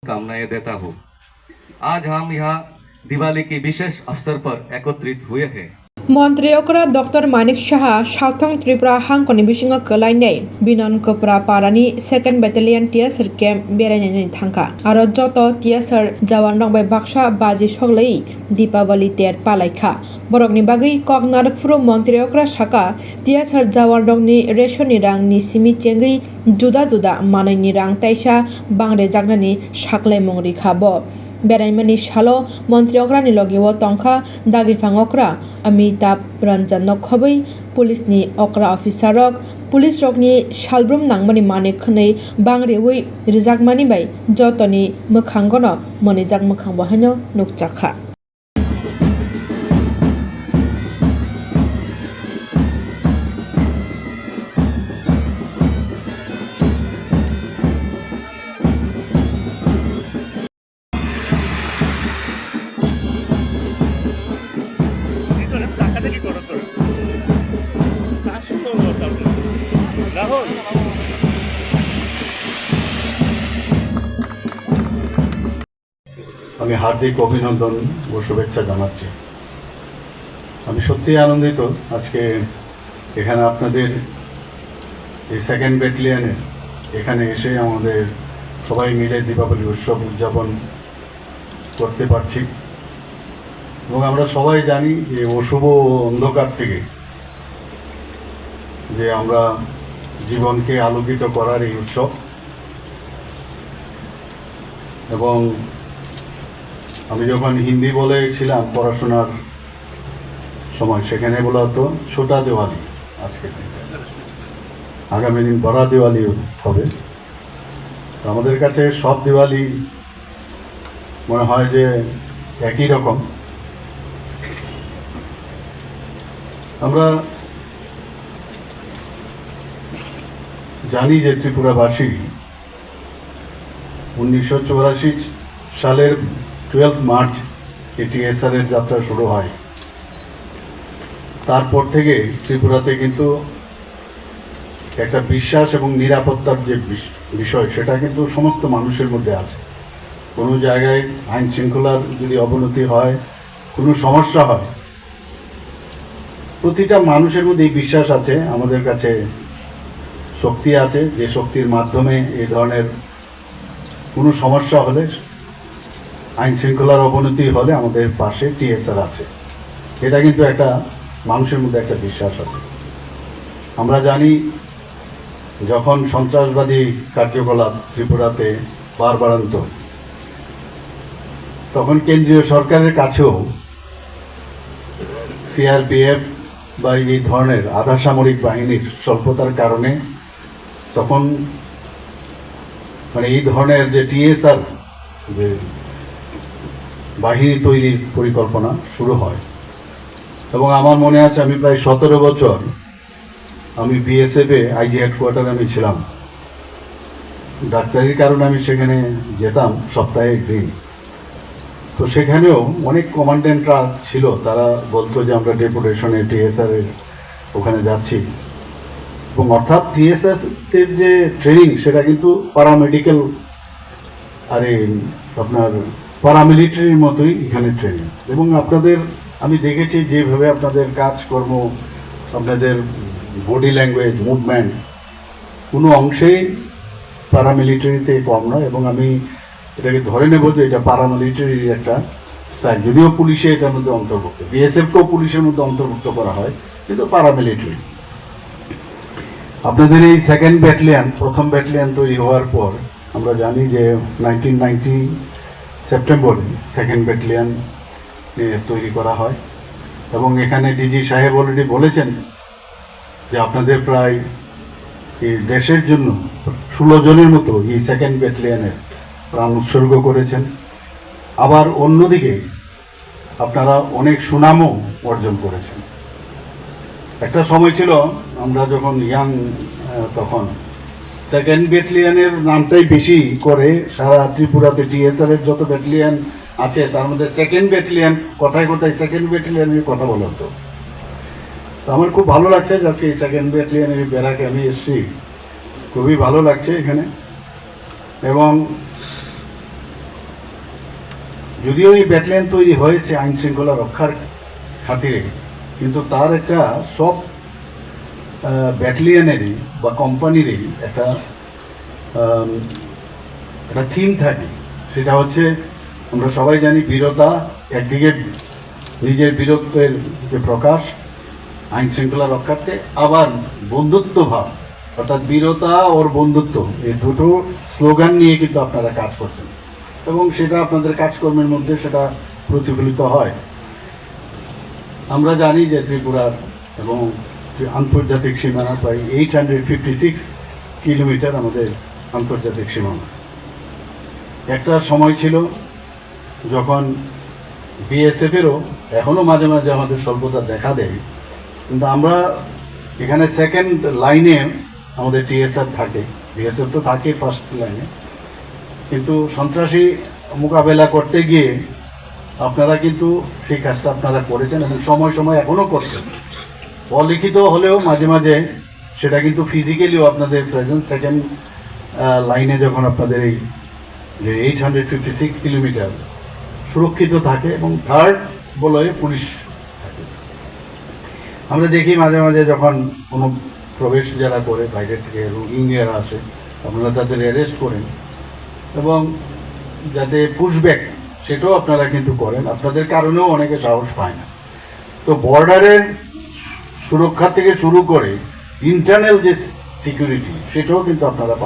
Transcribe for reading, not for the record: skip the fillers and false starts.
कामनाएं देता हूँ। आज हम यहाँ दिवाली के विशेष अवसर पर एकत्रित हुए हैं। मंत्री डॉक्टर मानिक साहा साउथं त्रिपुरा हांखनि बिसिङाव कलायनाय बिनान कोपरा पारानि 2nd बेटालियन टीएसआर कैम्प बेरायनायनि थांखा आरो जत टीएसआर जवान रंबाय बाक्सा बाजी सगलै दीपावली तेर पालायखा बरकनि बागै कगनारफुरु मंत्री साका टीएसआर जवान रंगनि रेशननि रां निसिमि चेंगै जुदा जुदा मानैनि रां ताइसा बांग्रिजागनानि साख्लाय मंगरि खाबो बेरायमानि सालो मंत्री अग्रानि लगिव तंखा दागिफां अक्रा अमिताभ रंजन नखबै पुलिसनि अक्रा अफिसार पुलिस रकनि सालब्रुम नांमानि मानिक खनै बांग्रिवै रिजागमानि बाय जतनि मोखांगन मनिजाक मोखां बहायनो नुकजाखा আমি হার্দিক অভিনন্দন ও শুভেচ্ছা জানাচ্ছি। আমি সত্যিই আনন্দিত আজকে এখানে আপনাদের এই 2nd ব্যাটালিয়নের এখানে এসে আমাদের সবাই মিলে দীপাবলি উৎসব উদযাপন করতে পারছি এবং আমরা সবাই জানি যে অশুভ অন্ধকার থেকে যে আমরা জীবনকে আলোকিত করার এই উৎসব এবং আমি যখন হিন্দি বলেছিলাম পড়াশোনার সময় সেখানে বলা হতো ছোটা দিওয়ালি আজকে আগামী দিন বড় দিওয়ালি হবে আমাদের কাছে সব দিওয়ালি মনে হয় যে একই রকম আমরা জানি যে ত্রিপুরাবাসী 1984 সালের 12 মার্চ টিএসআর এর যাত্রা শুরু হয় তারপর থেকে ত্রিপুরাতে কিন্তু একটা বিশ্বাস এবং নিরাপত্তার যে বিষয় সেটা কিন্তু সমস্ত মানুষের মধ্যে আছে কোনো জায়গায় আইন শৃঙ্খলার যদি অবনতি হয় কোনো সমস্যা হয় প্রতিটা মানুষের মধ্যে এই বিশ্বাস আছে আমাদের কাছে শক্তি আছে যে শক্তির মাধ্যমে এই ধরনের কোনো সমস্যা হলে আইন শৃঙ্খলার অবনতি হলে আমাদের পাশে টিএসআর আছে এটা কিন্তু একটা মানুষের মধ্যে একটা বিশ্বাস আছে আমরা জানি যখন সন্ত্রাসবাদী কার্যকলাপ ত্রিপুরাতে বাড়বাড়ন্ত তখন কেন্দ্রীয় সরকারের কাছেও সিআরপিএফ বা এই ধরনের আধা সামরিক বাহিনীর স্বল্পতার কারণে তখন মানে এই ধরনের যে টিএসআর যে বাহিনী তৈরির পরিকল্পনা শুরু হয় এবং আমার মনে আছে আমি প্রায় 17 বছর আমি বিএসএফে আইজি হেডকোয়ার্টারে আমি ছিলাম ডাক্তারির কারণে আমি সেখানে যেতাম সপ্তাহে একদিন তো সেখানেও অনেক কমান্ডেন্টরা ছিল তারা বলতো যে আমরা ডেপুটেশনে টিএসআর এর ওখানে যাচ্ছি এবং অর্থাৎ টিএসআর এর যে ট্রেনিং সেটা কিন্তু প্যারামেডিক্যাল আরে আপনার প্যারামিলিটারির মতোই এখানে ট্রেনিং এবং আপনাদের আমি দেখেছি যেভাবে আপনাদের কাজকর্ম আপনাদের বডি ল্যাঙ্গুয়েজ মুভমেন্ট কোনো অংশেই প্যারামিলিটারিতে কম নয় এবং আমি এটাকে ধরে নেব যে এটা প্যারামিলিটারির একটা স্টাইল যদিও পুলিশে এটার মধ্যে অন্তর্ভুক্ত বিএসএফকেও পুলিশের মধ্যে অন্তর্ভুক্ত করা হয় কিন্তু প্যারামিলিটারি আপনাদের এই 2nd ব্যাটালিয়ন প্রথম ব্যাটালিয়ন তৈরি হওয়ার পর আমরা জানি যে 1990 সেপ্টেম্বরে 2nd ব্যাটালিয়ন তৈরি করা হয় এবং এখানে ডিজি সাহেব অলরেডি বলেছেন যে আপনাদের প্রায় এই দেশের জন্য 16 জনের মতো এই 2nd ব্যাটালিয়নের প্রাণ উৎসর্গ করেছেন আবার অন্যদিকে আপনারা অনেক সুনামও অর্জন করেছেন একটা সময় ছিল আমরা যখন ইয়াং তখন 2nd ব্যাটালিয়নের নামটাই বেশি করে সারা ত্রিপুরাতে টিএসআর এর যত ব্যাটালিয়ন আছে তার মধ্যে 2nd ব্যাটালিয়ন কথায় কথায় 2nd ব্যাটালিয়নের কথা বলা হতো তো আমার খুব ভালো লাগছে আজকে এই 2nd ব্যাটালিয়নের ব্যারাকে আমি এসেছি খুবই ভালো লাগছে এখানে এবং যদিও এই ব্যাটালিয়ন তৈরি হয়েছে আইন শৃঙ্খলা রক্ষার খাতিরে, কিন্তু তার একটা সব ব্যাটালিয়নেরই বা কোম্পানিরই একটা থিম থাকে। সেটা হচ্ছে, আমরা সবাই জানি, বীরতা একদিকে, নিজের বীরত্বের যে প্রকাশ আইন শৃঙ্খলা রক্ষার্থে, আবার বন্ধুত্ব ভাব, অর্থাৎ বীরতা ওর বন্ধুত্ব, এই দুটো স্লোগান নিয়ে কিন্তু আপনারা কাজ করছেন এবং সেটা আপনাদের কাজকর্মের মধ্যে সেটা প্রতিফলিত হয়। আমরা জানি যে ত্রিপুরার এবং আন্তর্জাতিক সীমানা প্রায় 856 কিলোমিটার আমাদের আন্তর্জাতিক সীমানা। একটা সময় ছিল যখন বিএসএফেরও এখনও মাঝে মাঝে আমাদের স্বল্পতা দেখা দেয়, কিন্তু আমরা এখানে সেকেন্ড লাইনে আমাদের টিএসআর থাকে, বিএসএফ তো থাকে ফার্স্ট লাইনে, কিন্তু সন্ত্রাসী মোকাবেলা করতে গিয়ে আপনারা কিন্তু সেই কাজটা আপনারা করেছেন এবং সময় সময় এখনও করছেন। অলিখিত হলেও মাঝে মাঝে সেটা কিন্তু ফিজিক্যালিও আপনাদের প্রেজেন্ট সেকেন্ড লাইনে যখন আপনাদের এই যে 856 কিলোমিটার সুরক্ষিত থাকে এবং থার্ড বলয়ে পুলিশ থাকে। আমরা দেখি মাঝে মাঝে যখন কোনো প্রবেশ যারা করে বাইরের থেকে রোহিঙ্গারা আসে, আপনারা তাদের অ্যারেস্ট করেন এবং যাতে পুশব্যাক সেটাও আপনারা কিন্তু করেন, আপনাদের কারণেও অনেকে সাহস পায় না। তো বর্ডারের সুরক্ষা থেকে শুরু করে ইন্টারনাল যে সিকিউরিটি সেটাও কিন্তু আপনারা